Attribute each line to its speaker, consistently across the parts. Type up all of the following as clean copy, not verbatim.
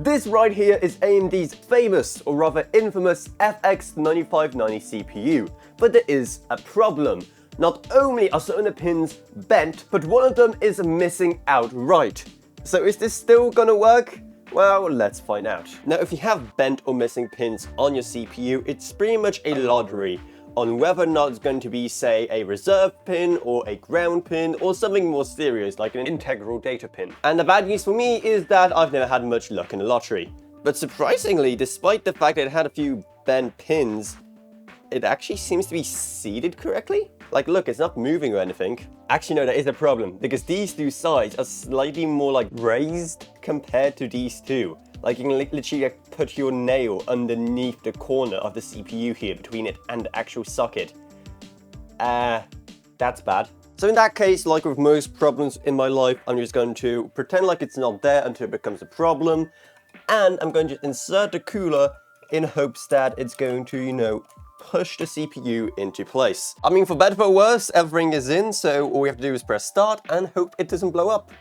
Speaker 1: This right here is AMD's famous, or rather infamous, FX 9590 CPU. But there is a problem. Not only are certain pins bent, but one of them is missing outright. So is this still gonna work? Well, let's find out. Now, if you have bent or missing pins on your CPU, it's pretty much a lottery on whether or not it's going to be, say, a reserve pin or a ground pin or something more serious like an integral data pin. And the bad news for me is that I've never had much luck in the lottery. But surprisingly, despite the fact that it had a few bent pins, it actually seems to be seated correctly. Like, look, it's not moving or anything. Actually, no, there is a problem because these two sides are slightly more like raised compared to these two. Like, you can literally put your nail underneath the corner of the CPU here, between it and the actual socket. That's bad. So in that case, like with most problems in my life, I'm just going to pretend like it's not there until it becomes a problem. And I'm going to insert the cooler in hopes that it's going to, you know, push the CPU into place. I mean, for better or worse, everything is in, so all we have to do is press start and hope it doesn't blow up.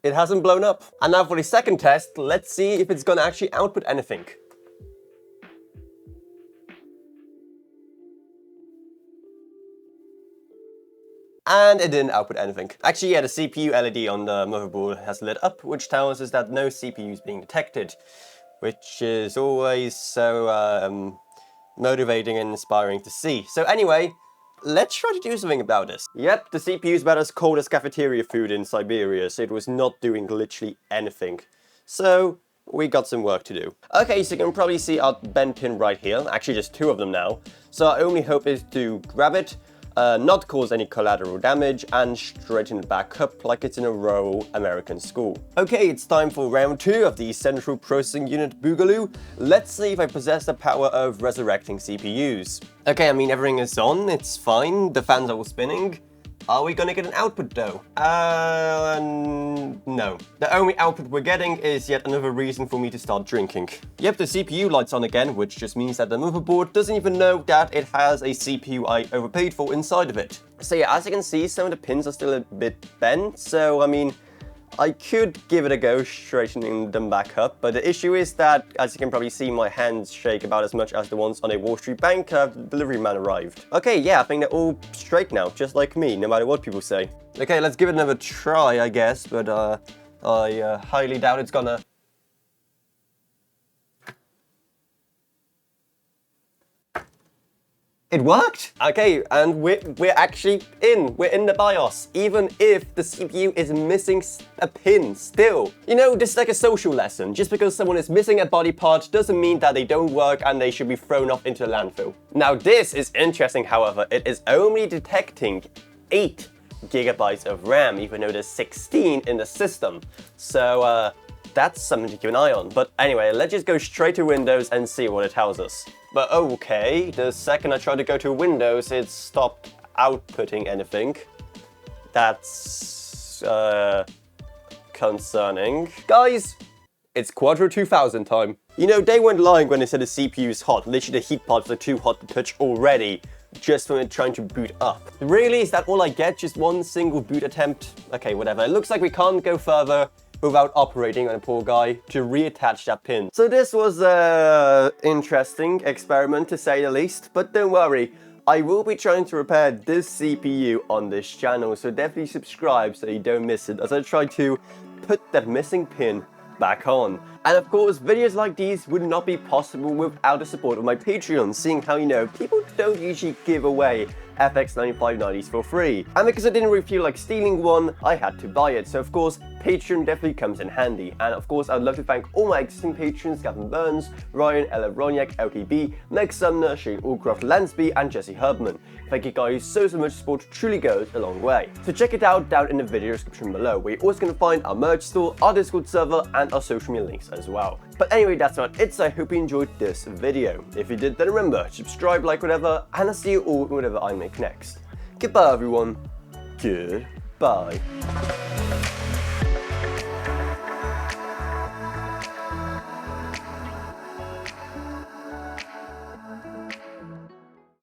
Speaker 1: It hasn't blown up. And now for the second test, let's see if it's gonna actually output anything. And it didn't output anything. Actually, yeah, the CPU LED on the motherboard has lit up, which tells us that no CPU is being detected, which is always so motivating and inspiring to see. So anyway, let's try to do something about this. Yep, the CPU is about as cold as cafeteria food in Siberia, so it was not doing literally anything. So we got some work to do. Okay, so you can probably see our bent pin right here. Actually, just two of them now. So our only hope is to grab it, not cause any collateral damage, and straighten it back up like it's in a rural American school. Okay, it's time for round 2 of the Central Processing Unit Boogaloo. Let's see if I possess the power of resurrecting CPUs. Okay, I mean, everything is on, it's fine, the fans are all spinning. Are we gonna get an output though? No. The only output we're getting is yet another reason for me to start drinking. Yep, the CPU light's on again, which just means that the motherboard doesn't even know that it has a CPU I overpaid for inside of it. So yeah, as you can see, some of the pins are still a bit bent, so I mean, I could give it a go straightening them back up, but the issue is that, as you can probably see, my hands shake about as much as the ones on a Wall Street bank after the delivery man arrived. Okay, yeah, I think they're all straight now, just like me, no matter what people say. Okay, let's give it another try, I guess, but I highly doubt it's gonna... It worked! Okay, and we're actually in. We're in the BIOS, even if the CPU is missing a pin still. You know, this is like a social lesson. Just because someone is missing a body part doesn't mean that they don't work and they should be thrown off into the landfill. Now this is interesting, however. It is only detecting 8 gigabytes of RAM, even though there's 16 in the system. So, that's something to keep an eye on. But anyway, let's just go straight to Windows and see what it tells us. But okay, the second I tried to go to Windows, it stopped outputting anything. That's concerning. Guys, it's Quadro 2000 time. You know, they weren't lying when they said the CPU is hot. Literally, the heat parts are too hot to touch already, just from it trying to boot up. Really, is that all I get? Just one single boot attempt? Okay, whatever. It looks like we can't go further without operating on a poor guy to reattach that pin. So this was an interesting experiment, to say the least, but don't worry, I will be trying to repair this CPU on this channel, so definitely subscribe so you don't miss it as I try to put that missing pin back on. And of course, videos like these would not be possible without the support of my Patreon, seeing how, you know, people don't usually give away FX 9590s for free. And because I didn't really feel like stealing one, I had to buy it. So of course, Patreon definitely comes in handy. And of course, I'd love to thank all my existing patrons: Gavin Burns, Ryan, Ella Roniak, LKB, Meg Sumner, Shane Allcroft Lansby, and Jesse Herbman. Thank you guys so much. Support truly goes a long way. So check it out down in the video description below, where you're also going to find our merch store, our Discord server, and our social media links as well. But anyway, that's about it, so I hope you enjoyed this video. If you did, then remember, subscribe, like, whatever, and I'll see you all in whatever I make next. Goodbye, everyone. Goodbye.